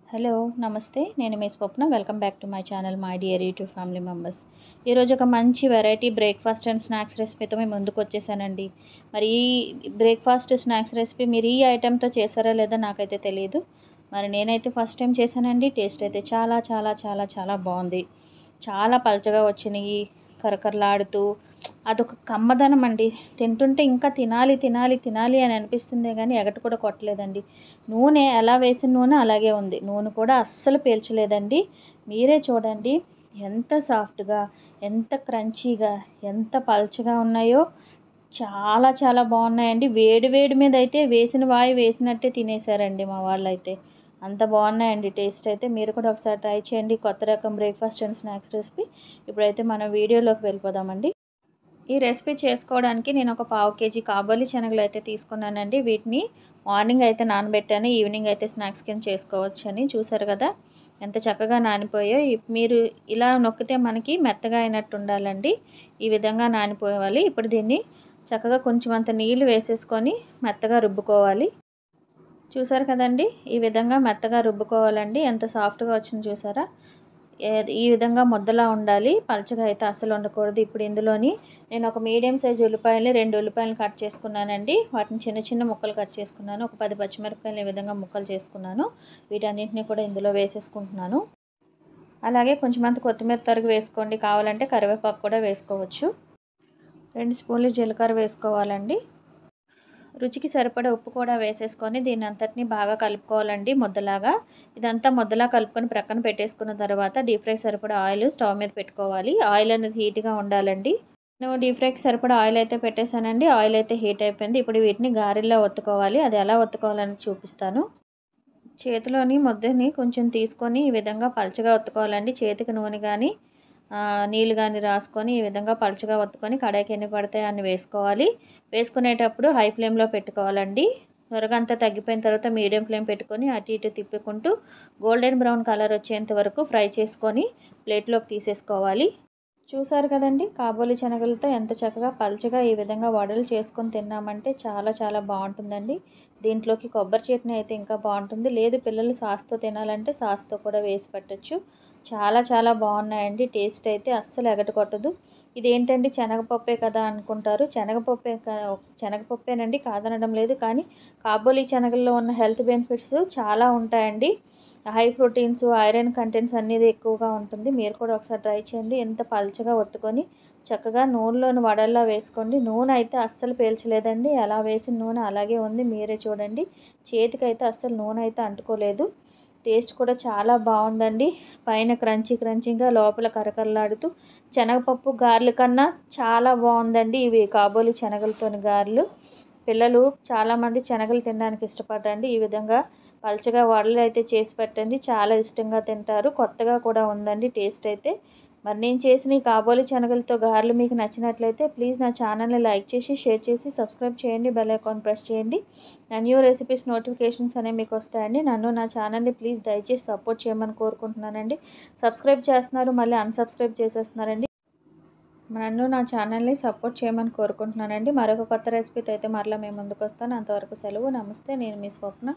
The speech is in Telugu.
హలో నమస్తే నేను మీ Swapna welcome back to my channel my dear YouTube family members. ఈరోజు ఒక మంచి వెరైటీ బ్రేక్ఫాస్ట్ అండ్ స్నాక్స్ రెసిపీతో మేము ముందుకు వచ్చేసానండి. మరి ఈ బ్రేక్ఫాస్ట్ స్నాక్స్ రెసిపీ మీరు ఈ ఐటెంతో చేశారా లేదా నాకైతే తెలియదు. మరి నేనైతే ఫస్ట్ టైం చేశానండి. టేస్ట్ అయితే చాలా చాలా చాలా చాలా బాగుంది. చాలా పలచగా వచ్చినాయి, కరకరలాడుతూ అదొక కమ్మదనం అండి. తింటుంటే ఇంకా తినాలి తినాలి తినాలి అని అనిపిస్తుందే కానీ ఎగటి కూడా కొట్టలేదండి. నూనె ఎలా వేసిన నూనె అలాగే ఉంది. నూనె కూడా అస్సలు పీల్చలేదండి. మీరే చూడండి ఎంత సాఫ్ట్గా, ఎంత క్రంచీగా, ఎంత పల్చగా ఉన్నాయో. చాలా చాలా బాగున్నాయండి. వేడి వేడి మీద అయితే వేసిన వాయి వేసినట్టే తినేశారండి మా వాళ్ళైతే. అంత బాగున్నాయండి టేస్ట్ అయితే. మీరు కూడా ఒకసారి ట్రై చేయండి. కొత్త రకం బ్రేక్ఫాస్ట్ అండ్ స్నాక్స్ రెసిపీ. ఇప్పుడైతే మనం వీడియోలోకి వెళ్ళిపోదామండి. ఈ రెసిపీ చేసుకోవడానికి నేను ఒక పావు కేజీ కాబోలి శనగలు అయితే తీసుకున్నానండి. వీటిని మార్నింగ్ అయితే నానబెట్టాను, ఈవినింగ్ అయితే స్నాక్స్ కింద చేసుకోవచ్చని. చూసారు కదా ఎంత చక్కగా నానిపోయో. మీరు ఇలా నొక్కితే మనకి మెత్తగా అయినట్టు ఉండాలండి. ఈ విధంగా నానిపోవాలి. ఇప్పుడు దీన్ని చక్కగా కొంచెం అంత నీళ్లు వేసేసుకొని మెత్తగా రుబ్బుకోవాలి. చూసారు కదండి ఈ విధంగా మెత్తగా రుబ్బుకోవాలండి. ఎంత సాఫ్ట్గా వచ్చింది చూసారా. ఈ విధంగా ముద్దలా ఉండాలి. పలచగా అయితే అస్సలు ఉండకూడదు. ఇప్పుడు ఇందులోని నేను ఒక మీడియం సైజు ఉల్లిపాయలు, 2 ఉల్లిపాయలు కట్ చేసుకున్నానండి. వాటిని చిన్న చిన్న ముక్కలు కట్ చేసుకున్నాను. ఒక 10 పచ్చిమిరపకాయలు ఈ విధంగా ముక్కలు చేసుకున్నాను. వీటన్నిటిని కూడా ఇందులో వేసేసుకుంటున్నాను. అలాగే కొంచెం అంత కొత్తిమీర తరుగు వేసుకోండి. కావాలంటే కరివేపాకు కూడా వేసుకోవచ్చు. 2 స్పూన్లు జీలకర్ర వేసుకోవాలండి. రుచికి సరిపడా ఉప్పు కూడా వేసేసుకొని దీన్ని అంతటిని బాగా కలుపుకోవాలండి ముద్దలాగా. ఇదంతా ముద్దలా కలుపుకొని ప్రక్కన పెట్టేసుకున్న తర్వాత డీప్ ఫ్రై సరిపడా ఆయిల్ స్టవ్ మీద పెట్టుకోవాలి. ఆయిల్ అనేది హీట్గా ఉండాలండి. నేను డీప్ ఫ్రైకి సరిపడా ఆయిల్ అయితే పెట్టేశానండి. ఆయిల్ అయితే హీట్ అయిపోయింది. ఇప్పుడు వీటిని గారెల్లో ఒత్తుకోవాలి. అది ఎలా ఒత్తుకోవాలని చూపిస్తాను. చేతిలోని ముద్దని కొంచెం తీసుకొని ఈ విధంగా పలచగా ఒత్తుకోవాలండి. చేతికి నూనె కానీ నీళ్ళు కానీ రాసుకొని ఈ విధంగా పలచగా ఒత్తుకొని కడాయికి ఎన్ని పడతాయో అన్ని వేసుకోవాలి. వేసుకునేటప్పుడు హై ఫ్లేమ్లో పెట్టుకోవాలండి. త్వరగా అంతా తగ్గిపోయిన తర్వాత మీడియం ఫ్లేమ్ పెట్టుకొని అటు ఇటు తిప్పుకుంటూ గోల్డెన్ బ్రౌన్ కలర్ వచ్చేంత వరకు ఫ్రై చేసుకొని ప్లేట్లోకి తీసేసుకోవాలి. చూసారు కదండి కాబోలి శనగలతో ఎంత చక్కగా పలచగా ఈ విధంగా వడలు చేసుకొని తిన్నామంటే చాలా చాలా బాగుంటుందండి. దీంట్లోకి కొబ్బరి చట్నీ అయితే ఇంకా బాగుంటుంది. లేదు పిల్లలు సాస్తో తినాలంటే సాస్తో కూడా వేసి పెట్టచ్చు. చాలా చాలా బాగున్నాయండి. టేస్ట్ అయితే అస్సలు ఎగటి కొట్టదు. ఇదేంటండి శనగపప్పే కదా అనుకుంటారు. శనగపప్పేనండి, కాదనడం లేదు. కానీ కాబోలి శనగల్లో ఉన్న హెల్త్ బెనిఫిట్స్ చాలా ఉంటాయండి. హై ప్రోటీన్స్, ఐరన్ కంటెంట్స్ అనేది ఎక్కువగా ఉంటుంది. మీరు కూడా ఒకసారి ట్రై చేయండి. ఎంత పలచగా ఒత్తుకొని చక్కగా నూనెలోని వడల్లా వేసుకోండి. నూనె అయితే అస్సలు పీల్చలేదండి. ఎలా వేసిన నూనె అలాగే ఉంది. మీరే చూడండి. చేతికైతే అస్సలు నూనె అయితే అంటుకోలేదు. టేస్ట్ కూడా చాలా బాగుందండి. పైన క్రంచీగా, లోపల కరకరలాడుతూ శనగపప్పు గారెల కన్నా చాలా బాగుందండి ఇవి కాబోలి శనగలతోని గారెలు. పిల్లలు చాలామంది శనగలు తినడానికి ఇష్టపడరండి. ఈ విధంగా పలచగా వడలు అయితే చేసి పెట్టండి. చాలా ఇష్టంగా తింటారు. కొత్తగా కూడా ఉందండి టేస్ట్ అయితే. మరి నేను చేసిన ఈ కాబోలి శనగలతో గారెలు మీకు నచ్చినట్లయితే ప్లీజ్ నా ఛానల్ని లైక్ చేసి, షేర్ చేసి, సబ్స్క్రైబ్ చేయండి. బెల్ ఐకాన్ ప్రెస్ చేయండి. నా న్యూ రెసిపీస్ నోటిఫికేషన్స్ అనేవి మీకు వస్తాయండి. నన్ను నా ఛానల్ని ప్లీజ్ దయచేసి సపోర్ట్ చేయమని కోరుకుంటున్నానండి. సబ్స్క్రైబ్ చేస్తున్నారు, మళ్ళీ అన్సబ్స్క్రైబ్ చేసేస్తున్నారండి. నన్ను నా ఛానల్ని సపోర్ట్ చేయమని కోరుకుంటున్నానండి. మరొక కొత్త రెసిపీతో అయితే మరలా మేము ముందుకు వస్తాను. అంతవరకు సెలవు. నమస్తే. నేను మీ స్వప్న.